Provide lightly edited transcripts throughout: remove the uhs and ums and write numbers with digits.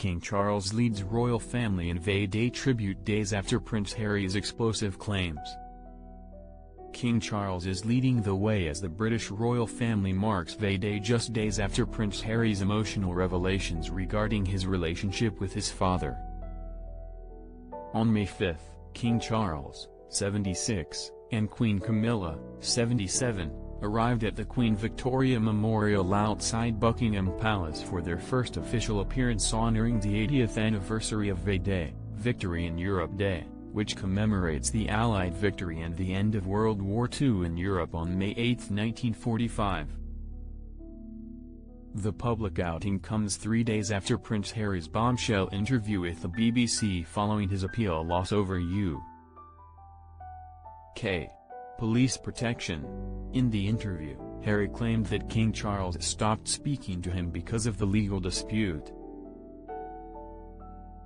King Charles leads royal family in V-Day tribute days after Prince Harry's explosive claims. King Charles is leading the way as the British royal family marks V-Day just days after Prince Harry's emotional revelations regarding his relationship with his father. On May 5, King Charles, 76, and Queen Camilla, 77, arrived at the Queen Victoria Memorial outside Buckingham Palace for their first official appearance honoring the 80th anniversary of V-Day, Victory in Europe Day, which commemorates the Allied victory and the end of World War II in Europe on May 8, 1945. The public outing comes 3 days after Prince Harry's bombshell interview with the BBC following his appeal loss over UK police protection. In the interview, Harry claimed that King Charles stopped speaking to him because of the legal dispute,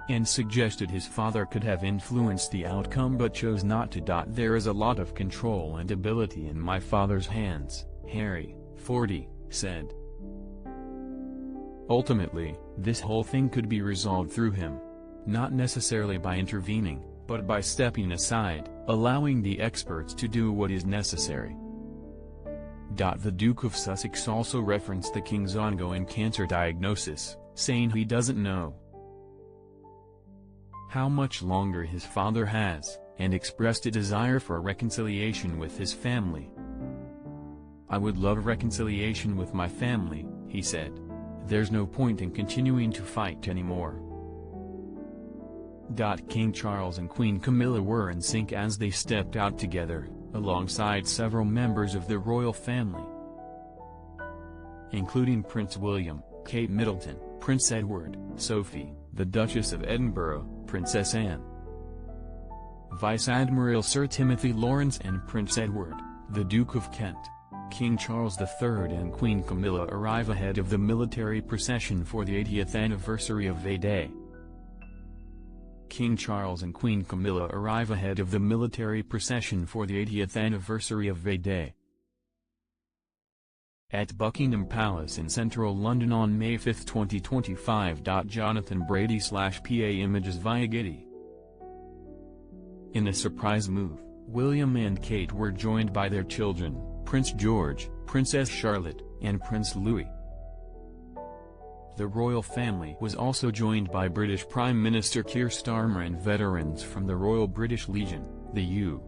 and suggested his father could have influenced the outcome but chose not to. There is a lot of control and ability in my father's hands, Harry, 40, said. Ultimately, this whole thing could be resolved through him. Not necessarily by intervening, but by stepping aside, allowing the experts to do what is necessary. The Duke of Sussex also referenced the King's ongoing cancer diagnosis, saying he doesn't know how much longer his father has, and expressed a desire for reconciliation with his family. "I would love reconciliation with my family," he said. "There's no point in continuing to fight anymore." King Charles and Queen Camilla were in sync as they stepped out together, alongside several members of the royal family, including Prince William, Kate Middleton, Prince Edward, Sophie, the Duchess of Edinburgh, Princess Anne, Vice Admiral Sir Timothy Lawrence and Prince Edward, the Duke of Kent. King Charles III and Queen Camilla arrive ahead of the military procession for the 80th anniversary of V-Day. King Charles and Queen Camilla arrive ahead of the military procession for the 80th anniversary of V-Day at Buckingham Palace in central London on May 5, 2025. Jonathan Brady/PA Images via Getty. In a surprise move, William and Kate were joined by their children, Prince George, Princess Charlotte, and Prince Louis. The royal family was also joined by British Prime Minister Keir Starmer and veterans from the Royal British Legion, the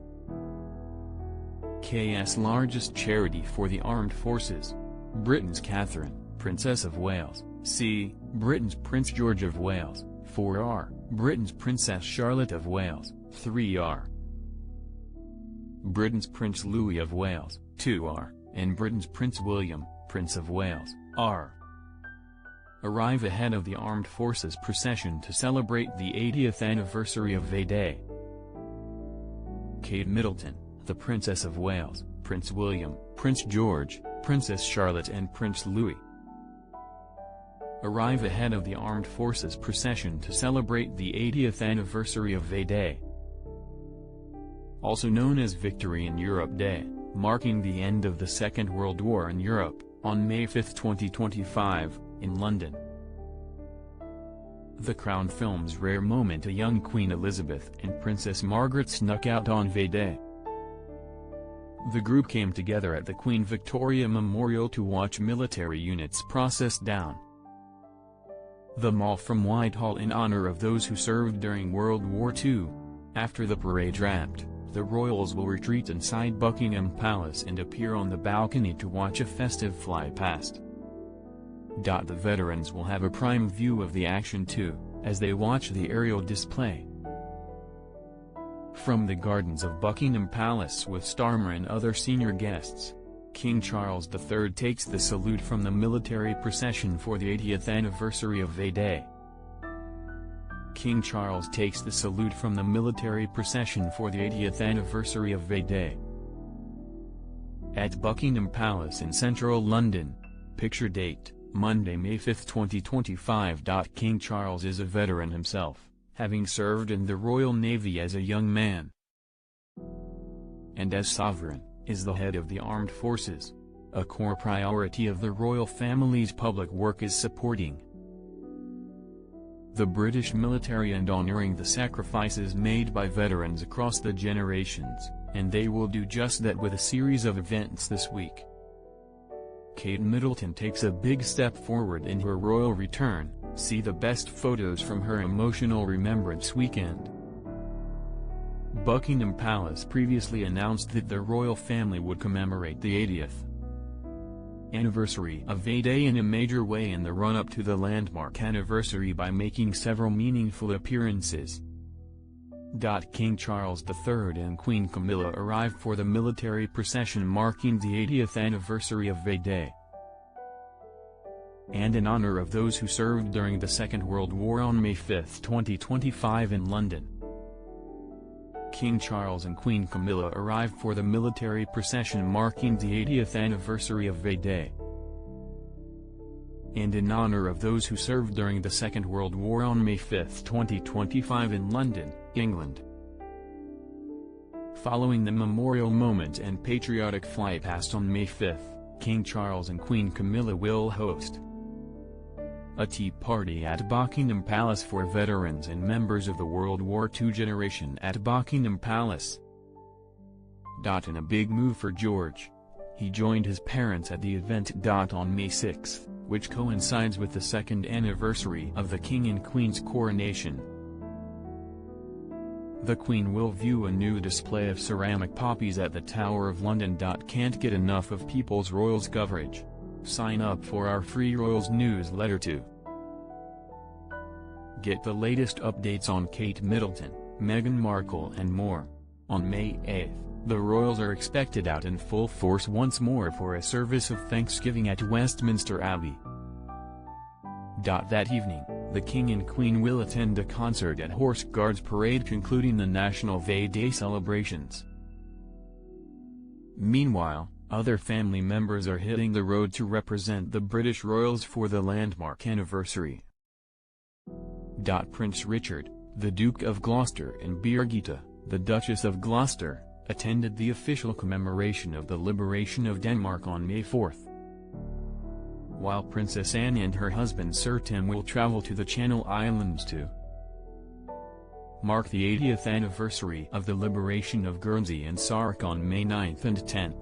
UK's largest charity for the armed forces. Britain's Catherine, Princess of Wales, c. Britain's Prince George of Wales, 4R, Britain's Princess Charlotte of Wales, 3R, Britain's Prince Louis of Wales, 2R, and Britain's Prince William, Prince of Wales, R. arrive ahead of the armed forces procession to celebrate the 80th anniversary of V-Day. Kate Middleton, the Princess of Wales, Prince William, Prince George, Princess Charlotte and Prince Louis arrive ahead of the armed forces procession to celebrate the 80th anniversary of V-Day, also known as Victory in Europe Day, marking the end of the Second World War in Europe, on May 5, 2025, in London. The Crown films rare moment: a young Queen Elizabeth and Princess Margaret snuck out on V-Day. The group came together at the Queen Victoria Memorial to watch military units process down the Mall from Whitehall in honor of those who served during World War II. After the parade wrapped, the royals will retreat inside Buckingham Palace and appear on the balcony to watch a festive fly-past. The veterans will have a prime view of the action too, as they watch the aerial display from the gardens of Buckingham Palace with Starmer and other senior guests. King Charles III takes the salute from the military procession for the 80th anniversary of V-Day. King Charles takes the salute from the military procession for the 80th anniversary of V-Day at Buckingham Palace in central London. Picture date, Monday, May 5, 2025. King Charles is a veteran himself, having served in the Royal Navy as a young man, and as sovereign, is the head of the armed forces. A core priority of the royal family's public work is supporting the British military and honoring the sacrifices made by veterans across the generations, and they will do just that with a series of events this week. Kate Middleton takes a big step forward in her royal return. See the best photos from her emotional Remembrance Weekend. Buckingham Palace previously announced that the royal family would commemorate the 80th anniversary of V-Day in a major way in the run-up to the landmark anniversary by making several meaningful appearances. King Charles III and Queen Camilla arrived for the military procession marking the 80th anniversary of V-Day. And in honor of those who served during the Second World War on May 5, 2025 in London. King Charles and Queen Camilla arrived for the military procession marking the 80th anniversary of V-Day. And in honor of those who served during the Second World War on May 5, 2025 in London, England. Following the memorial moment and patriotic flight past on May 5, King Charles and Queen Camilla will host a tea party at Buckingham Palace for veterans and members of the World War II generation at Buckingham Palace. In a big move for George. He joined his parents at the event. On May 6, which coincides with the second anniversary of the King and Queen's coronation. The Queen will view a new display of ceramic poppies at the Tower of London. Can't get enough of People's Royals coverage. Sign up for our free Royals newsletter to get the latest updates on Kate Middleton, Meghan Markle and more. On May 8, the Royals are expected out in full force once more for a service of Thanksgiving at Westminster Abbey. That evening, the King and Queen will attend a concert at Horse Guards Parade concluding the National V-Day celebrations. Meanwhile, other family members are hitting the road to represent the British royals for the landmark anniversary. Prince Richard, the Duke of Gloucester and Birgitta, the Duchess of Gloucester, attended the official commemoration of the liberation of Denmark on May 4. While Princess Anne and her husband Sir Tim will travel to the Channel Islands to mark the 80th anniversary of the liberation of Guernsey and Sark on May 9 and 10.